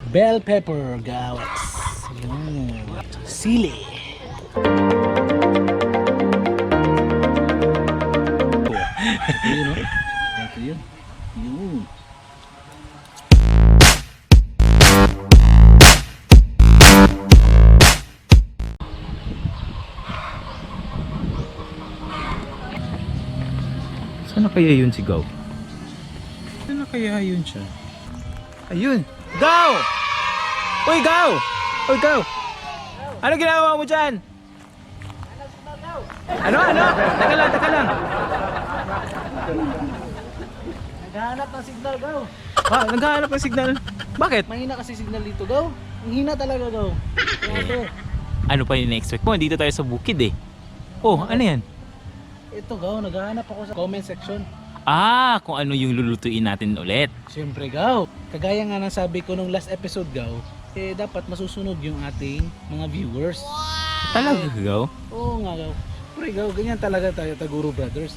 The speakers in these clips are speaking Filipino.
Bell pepper, gawas. Yun. Sili. Ito yun, no? Ito yun. Yun. Sana kaya yun si Gaw? Sana kaya yun siya? Ayun! Gaw! Uy, Gaw! Uy, Gaw! Ano ginagawa mo dyan? Ano? Taka lang. Naghahanap ng signal, Gaw. Ah, naghahanap ng signal. Bakit? Mahina kasi signal dito, Gaw. Ang hina talaga, Gaw. Ito. Ano pa yung na-expect mo? Dito tayo sa bukid eh. Oh, ano yan? Ito, Gaw. Naghahanap ako sa comment section. Ah, kung ano yung lulutuin natin ulit. Siyempre, Gaw. Kagaya nga ng sabi ko nung last episode, Gaw, dapat masusunod yung ating mga viewers. Talaga, Gaw? Oo nga, Gaw. Pre, Gaw, ganyan talaga tayo, Taguro Brothers.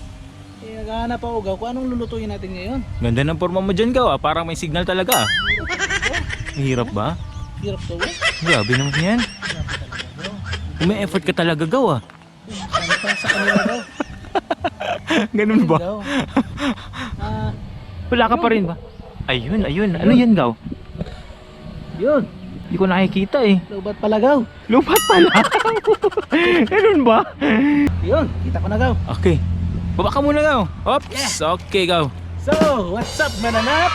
Naghahanap ako, Gaw, kung anong lulutuin natin ngayon. Ganda ng forma mo dyan, Gaw. Parang may signal talaga. Mahirap ba? Hirap daw, eh. Grabe naman yan. Hirap talaga, Gaw. May effort ka talaga, Gaw ah. Ano pa sa kanila, Gaw? Ganun ba? Gaw. Wala ka pa rin ba? Ayun. Ano yan, Gaw? Yun. Hindi ko nakikita eh. Lubat pala, Gaw. Lupat pala. Ganun ba? Yun, kita ko na, Gaw. Okay. Baba ka muna, Gaw. Oops. Yeah. Okay, Gaw. So, what's up, mananap?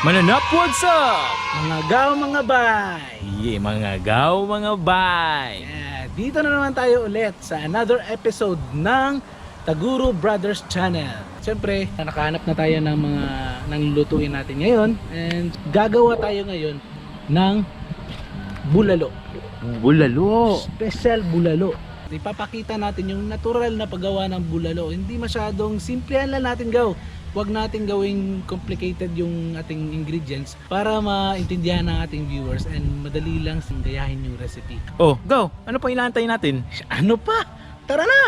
Mananap, what's up? Mga Gaw, mga bay. Yeah, mga Gaw, mga bay. Yeah, dito na naman tayo ulit sa another episode ng Taguro Brothers Channel. Siyempre, nakahanap na tayo ng mga lutuin natin ngayon and gagawa tayo ngayon ng bulalo. Bulalo. Special bulalo. Ipapakita natin yung natural na paggawa ng bulalo. Hindi masyadong simplihan lang natin, Gaw. Huwag natin gawing complicated yung ating ingredients para maintindihan ng ating viewers and madali lang gayahin yung recipe. Oh, Gaw. Ano pa inaantay natin? Ano pa? Tara na!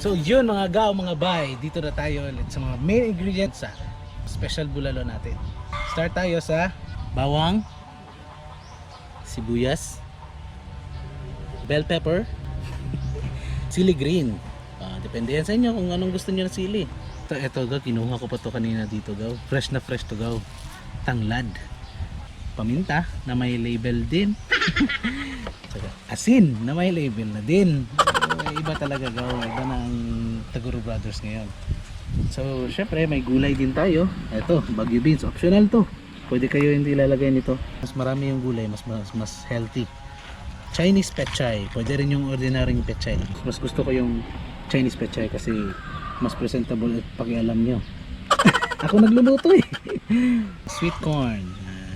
So yun mga Gaw, mga bay, dito na tayo ulit sa mga main ingredients sa special bulalo natin. Start tayo sa bawang, sibuyas, bell pepper, sili green. Depende yan sa inyo kung anong gusto niyo na sili. Ito Gaw, kinuha ko pa to kanina dito, Gaw. Fresh na fresh to, Gaw. Tanglad. Paminta na may label din. Asin na may label na din. Iba talaga, Gaw. Iba na ang Taguro Brothers ngayon. So syempre may gulay din tayo. Ito, Baguio beans, optional to. Pwede kayo hindi lalagay nito. Mas marami yung gulay, mas healthy. Chinese pechay, pwede rin yung ordinary pechay. Mas gusto ko yung Chinese pechay kasi mas presentable at pakialam nyo. Ako nagluluto eh. Sweet corn,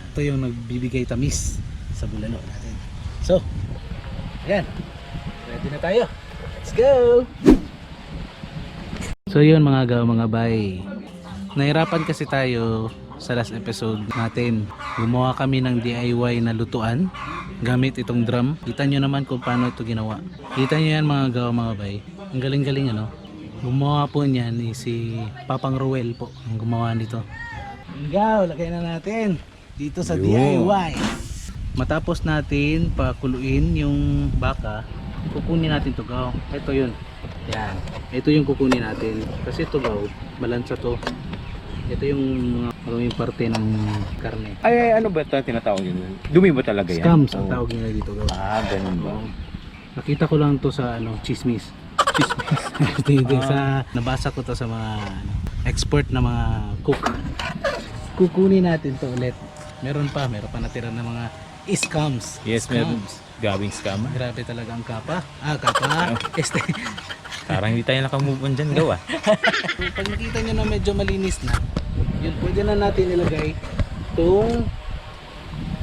ito yung nagbibigay tamis sa bulalo natin. So ayan, ready na tayo. Let's go! So yun mga Gaw, mga bay, nahirapan kasi tayo sa last episode natin. Gumawa kami ng DIY na lutuan gamit itong drum. Kita nyo naman kung paano ito ginawa. Kita nyo yan mga Gaw, mga bay. Ang galing-galing ano. Gumawa po niyan si Papang Ruel po ang gumawa nito. Gaw, lagay na natin dito sa DIY. Matapos natin pakuluin yung baka, kukunin natin to, Gaw. Ito yun. Yan. Ito yung kukunin natin. Kasi ito, Gaw, balansa to. Ito yung mga maraming parte ng karne. Ay, ano ba ito tinatawag yun? Dumi ba talaga yan? Scams ang tawag nila dito, Gaw. Ah, ganun ba? Nakita ko lang to sa chismis. Sa nabasa ko to sa mga expert na mga cook. Kukunin natin to ulit. Meron pa natira na mga scams. Yes, meron. Gawing scam. Grabe talaga ang kapa. Kapa. Parang hindi tayo nakamove on dyan, Gaw ah. Pag nakita nyo na medyo malinis na, Yun, pwede na natin ilagay itong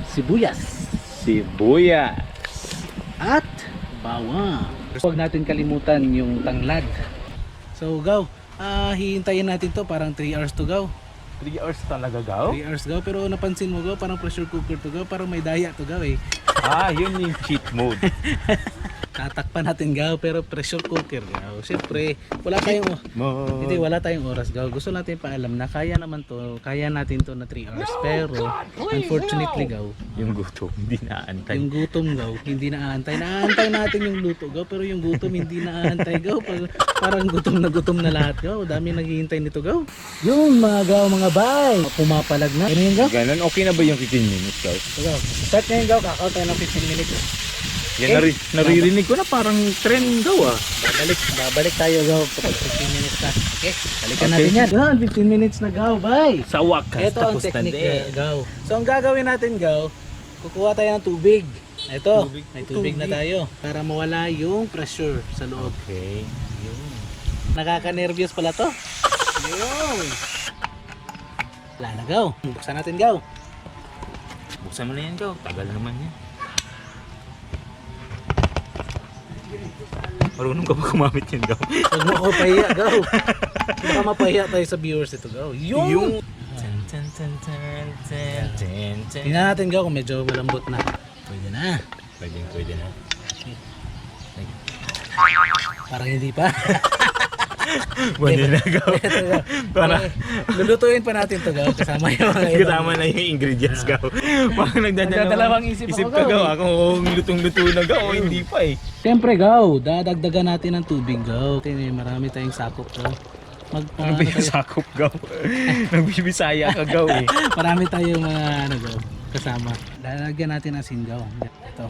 sibuyas Sibuyas. at bawang. Huwag natin kalimutan yung tanglad. So, Gaw, hihintayin natin to parang 3 hours to Gaw. 3 hours talaga, Gaw? 3 hours Gaw, pero napansin mo Gaw, parang pressure cooker to Gaw, parang may daya to Gaw eh. Yun yung cheat mode. Tatakpan natin Gaw, pero pressure cooker Gaw. Siyempre, wala tayong hindi, wala tayong oras Gaw. Gusto natin paalam na kaya naman to, kaya natin to na 3 hours. Pero unfortunately Gaw, Yung gutom, hindi naantay. yung gutom Gaw, hindi naaantay. Naaantay natin yung luto Gaw, pero yung gutom hindi naaantay Gaw. Parang gutom na lahat Gaw. Dami naghihintay nito Gaw. Yung mga Gaw, mga bay, pumapalag na. Ano yun Gaw? Ganun, okay na ba yung 15 minutes, Gaw? So, Gaw, start ngayon Gaw, kakaw tayo ng 15 minutes. Yan, naririnig ko na parang trend, Gaw Babalik tayo Gaw kapag 15 minutes na. Okay, balikan Okay. natin yan. Yan, 15 minutes na Gaw, bay. Sa wakas, Ito ang tapos na technique din. Gaw. So ang gagawin natin Gaw, kukuha tayo ng tubig. Ito, Tubig. may tubig na tayo para mawala yung pressure sa loob. Okay. Nakaka-nervyos pala to. Yun. Wala na Gaw. Buksan natin Gaw. Buksan mo na yan, Gaw. Tagal naman yan. Marunong ka ba kumamit yan, Gaw? Huwag mo ako pahiya Gaw. Baka mapahiya tayo sa viewers ito Gaw. Yung. Tingnan natin Gaw kung medyo malambot na. Pwede na. Pwede na. Parang hindi pa. Pwede na, Gaw. Para Lulutuin pa natin to Gaw. Kasama yung mga ibang- kasama na yung ingredients, Gaw. Parang Nagdadalawang isip ako, ka, Gaw, Gaw. eh. Ako lutong-luto na, Gaw. O hindi pa eh. Siyempre Gaw, dadagdagan natin ng tubig Gaw. Marami tayong sakop Gaw. Ano ba yung sakop, Gaw? Nagbibisaya ka, Gaw eh. Marami tayong mga ano Gaw, kasama. Lalagyan natin asin Gaw. Ito.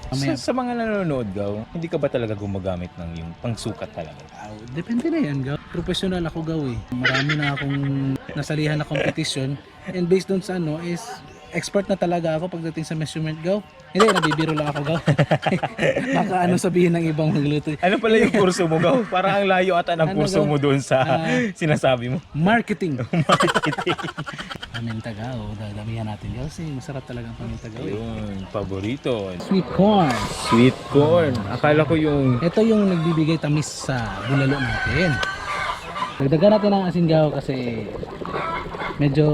Mamaya, Sa mga nanonood, Gaw, hindi ka ba talaga gumagamit ng yung pangsukat talaga? depende na yan Gaw. Professional ako Gaw eh. Marami na akong nasalihan na competition. And based dun sa ano is expert na talaga ako pagdating sa measurement Gaw. Hindi, nabibiro lang ako Gaw. Baka ano sabihin ng ibang magluto. Ano pala yung kurso mo, Gaw? Parang ang layo ata ng Ano, kurso Gaw? mo doon sa sinasabi mo. Marketing. Paminta Gaw. Dadamihan natin Gaw kasi masarap talaga ang paminta Gaw eh. Ayun, paborito. Sweet corn. Sweet corn. Akala ko yung... Ito yung nagbibigay tamis sa bulalo natin. Dagdagan natin ng asin Gaw kasi medyo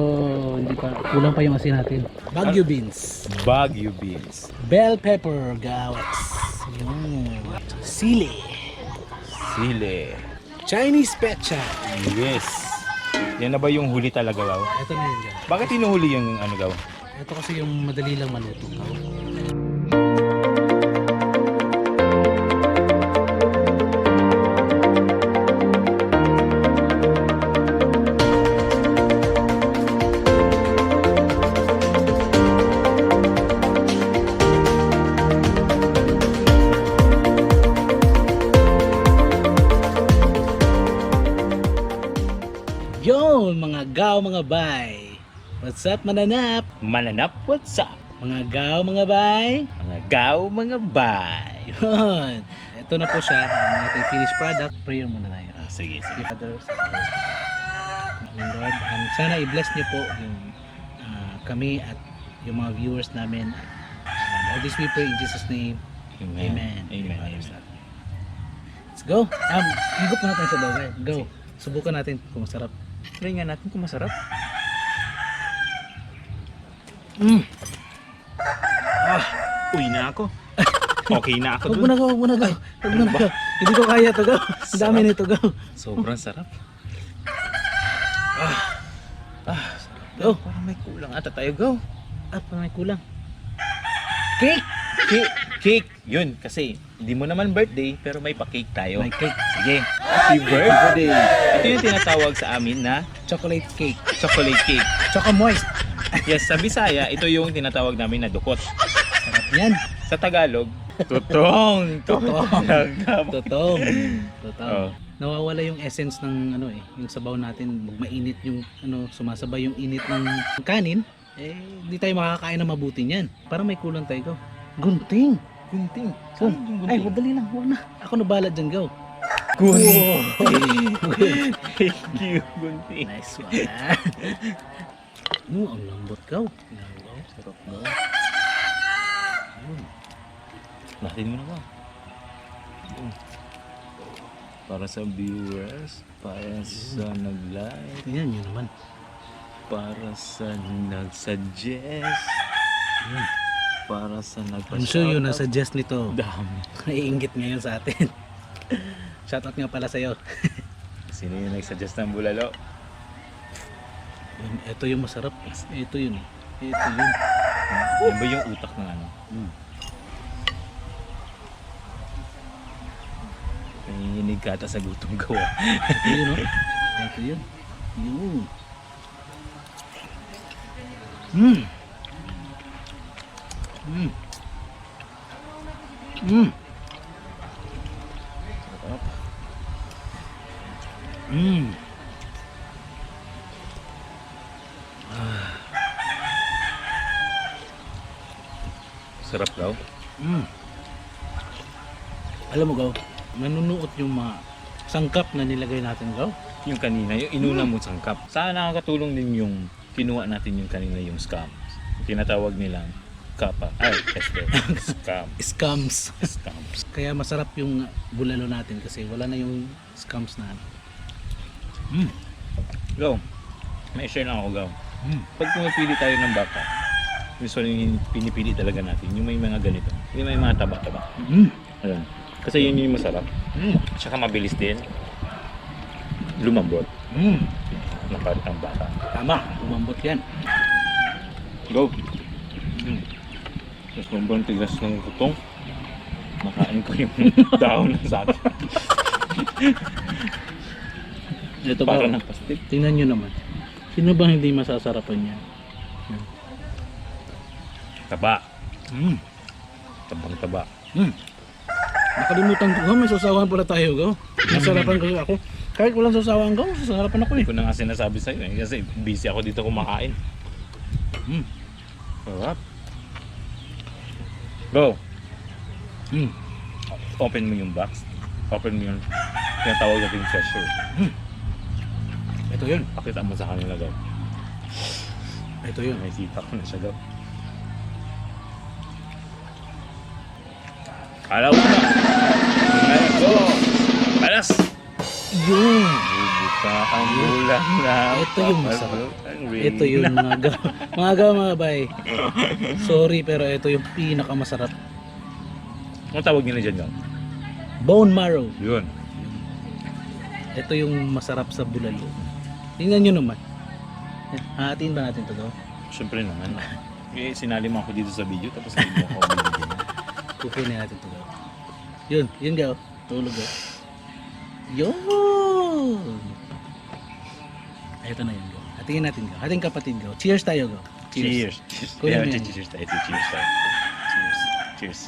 hindi pa, kulang pa yung asin natin. Baguio beans. Baguio beans. Bell pepper Gaw. Yun. Sili. Sili. Chinese pecha. Yes. Yan na ba yung huli talaga, Gaw? Ito na yun Gaw. Bakit hinuhuli yung ano, Gaw? Ito kasi yung madali lang maluto Gaw. Yo, mga Gaw, mga bay. What's up, mananap? Mananap, what's up? Mga Gaw, mga bay. Mga Gaw, mga bay. Yun. Ito na po siya, ang ating finished product. Prayer muna tayo. Sige, sige. Father, Lord, sana i-bless niyo po yung kami at yung mga viewers namin. All this we pray in Jesus' name. Amen. Amen. Let's go. Higop na tayo sa bagay. Go. Subukan natin kung masarap. Try nga natin kung masarap. Uy na ako. Okay na ako Huwag dun. mo na go, huwag mo na go. Huwag mo na go. Hindi ko kaya to go. Ang dami nito go. Sobrang sarap. Go. Parang may kulang ata tayo, Gaw. Parang may kulang. Cake! Cake! Yun, kasi hindi mo naman birthday, pero may pa-cake tayo. May cake. Sige. Happy birthday! Ito yung tinatawag sa amin na Chocolate cake. chocolate cake. Choco moist. Yes, sa Bisaya, ito yung tinatawag namin na dukot. Sarap yan. Sa Tagalog, tutong. Totong. Totong. Oh. Nawawala yung essence ng ano eh, yung sabaw natin, mainit yung ano, sumasabay yung init ng kanin, eh hindi tayo makakain na mabuti niyan. Parang may kulang tayo, Gaw. Gunting. Gunting. Ay, madali lang, huwag na. Ako na bahala dyan, Gaw. Gunting. Thank you, Gunting. Nice one. Ang lambot ka. Sarap mo. Natin mo na ba? Para sa viewers, para sa nag-like, Tingnan nyo naman. para sa nag-suggest, para sa I'm sure yung nasuggest nito. Dami. Naiingit ngayon sa atin. Shoutout nga pala sa'yo. Sino yung nag-suggest ng bulalo? Ito yung masarap. Ito yun. Ito yun. Yan ba yung utak ng ano? Nanginginig ka ata sa gutom gawa. Ito yun, oh. Ito yun. Yun. Mm. Mm. Mm. Sarap. Mm. Sarap daw. Mm. Alam mo, Gaw, nanunuot yung mga sangkap na nilagay natin, Gaw. Yung kanina, yung inuna mo sangkap. Saan nakakatulong din yung kinuha natin yung kanina yung scam. Tinatawag nilang kapa. Ay, scam. Scams. Scams. Kaya masarap yung bulalo natin kasi wala na yung scams na ano. Mm. Go. May share na ako, Go. Mm. Pag pumipili tayo ng baka, usually yung pinipili talaga natin yung may mga ganito. Yung may mga taba-taba. Mm. Ayun. Kasi yun yung masarap. Mm. Tsaka mabilis din. Lumambot. Mm. Nakalit ang baka. Tama, umambot yan. Go. Tapos sobrang tigas ng kutong. Makain ko yung dahon ng sabi. Ito Para ba? ng pastil. Tingnan nyo naman. Sino bang hindi masasarapan yan? Taba. Mm. Tabang taba. Mm. Nakalimutan ko, may susawan pala tayo, Gaw. Nasarapan ko ako. Kahit walang susawan, Gaw, sasarapan ako eh. Hindi ko na nga sinasabi sa'yo eh. Kasi busy ako dito kumakain. Mm. Sarap. Go. Mm. Open mo yung box. Open mo yung tinatawag natin treasure. Ito yun. Pakita mo sa kanila, Go. Ito yun. May sita ko na siya, Go. Kala mo na. Go. Alas. Yun. Bubuka ang bulan na. Ito yung masarap. Ang Ito yun mga Gaw. Mga Gaw, mga bay. Sorry pero ito yung pinakamasarap. Anong tawag nila dyan, Go? Bone marrow. Yun. Ito yung masarap sa bulalo. Tingnan nyo naman. Hahatiin ba natin ito, Gaw? Siyempre naman. Eh, sinali mo ako dito sa video tapos hindi mo ako binigyan. Kukunin natin ito, Gaw. Yun, yun, Gaw. Tulog, Gaw. Yun! Ito na yun, Gaw. Hatingin natin, Gaw. Ating kapatid, Gaw. Cheers tayo, Gaw. Cheers. Kunin mo Yeah, yan. cheers tayo. Cheers tayo. Cheers. Cheers.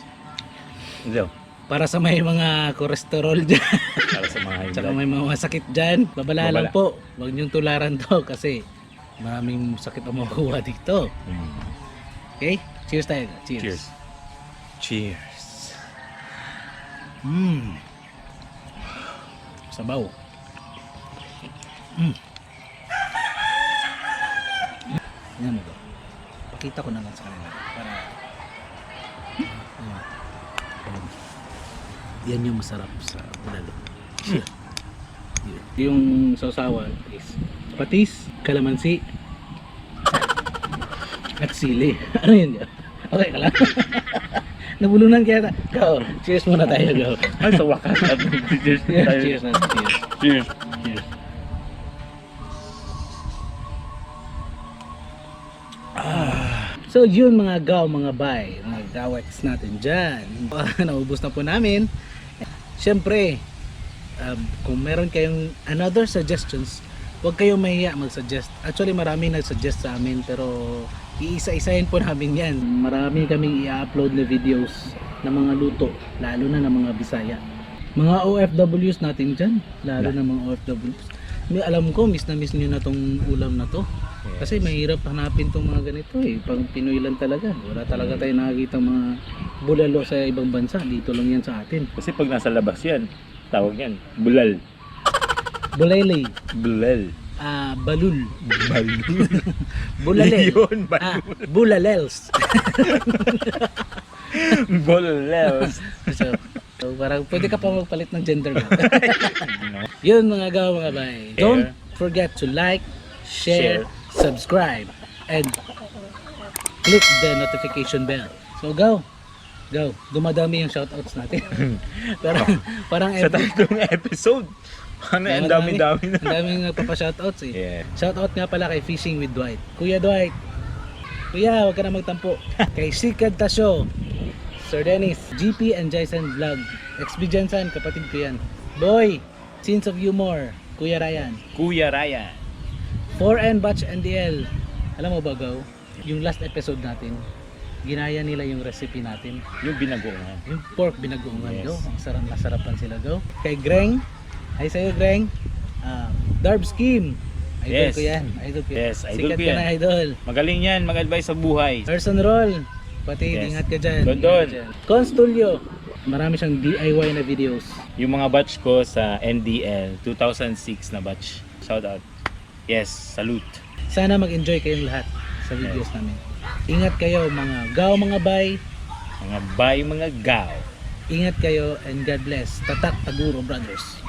Hello. Para sa may mga cholesterol dyan. Para sa mga high Tsaka blood. may mga sakit dyan. Babala lang Babala. po. Huwag niyong tularan to kasi maraming sakit ang makukuha dito. Okay? Cheers tayo, Gaw. Cheers. Cheers. Cheers. Mmm. Sabaw. Mmm. Yan mo, Gaw. Pakita ko na lang sa kanila para Ayan. Yan yung masarap sa bulalo. Yun. Yung sausawan is patis, kalamansi at sili. Ano yun, Gaw? Okay ka lang? Nabulunan kaya ta. Go. Cheers muna tayo, Go. Ay, sa wakas. Cheers tayo. Cheers na. Cheers. Cheers. Cheers. So yun mga Gaw, mga bay, mga Gawex natin dyan. Naubos na po namin. Siyempre, kung meron kayong another suggestions, huwag kayong mahiya mag-suggest. Actually marami nag-suggest sa amin pero iisa-isahin po namin yan. Marami kaming i-upload na videos ng mga luto, lalo na ng mga Bisaya. Mga OFWs natin dyan, lalo na mga OFWs. May alam ko, miss na miss nyo na tong ulam na to. Kasi mahirap hanapin tong mga ganito eh. Pang Pinoy lang talaga. Wala talaga tayo nakakita mga bulalo sa ibang bansa. Dito lang yan sa atin. Kasi pag nasa labas yan, Tawag yan. Bulal. Bulele. Bulal. Balul. Balul. Bulalel. Yun, Bulalels. Bulales. So, parang pwede ka pa magpalit ng gender mo. Yun mga gaw mga bay. Don't forget to like, share, subscribe, and click the notification bell. So go. Dumadami yung shoutouts natin. parang Sa tatlong episode. Ano, ang dami-dami na. Ang daming nagpapa-shoutouts eh. Yeah. Shoutout nga pala kay Fishing with Dwight. Kuya Dwight. Kuya, huwag ka na magtampo. Kay Sikad Tasyo. Sir Dennis. GP and Jason Vlog. XB Jensen, kapatid ko yan. Boy. Scenes of Humor. Kuya Ryan. Kuya Ryan. 4N Batch NDL. Alam mo ba, Gaw? Yung last episode natin, ginaya nila yung recipe natin. Yung binagoongan. Yung pork binagoongan, Yes. Gaw. Ang sarap, nasarapan sila, Gaw. Kay Greng. Hi sa'yo, Greng. Darb Scheme. Idol Yes. ko yan. Idol ko yan. Yes, idol Sikat ko ka yan. na, idol. Magaling yan, mag-advise sa buhay. Person Roll. Pati, Yes. ingat ka dyan. Dondon. Constulio. Marami siyang DIY na videos. Yung mga batch ko sa NDL 2006 na batch. Shout out. Yes, salute. Sana mag-enjoy kayong lahat sa videos namin. Ingat kayo mga gaw mga bay. Mga bay, mga gaw. Ingat kayo and God bless. Tatak Taguro Brothers.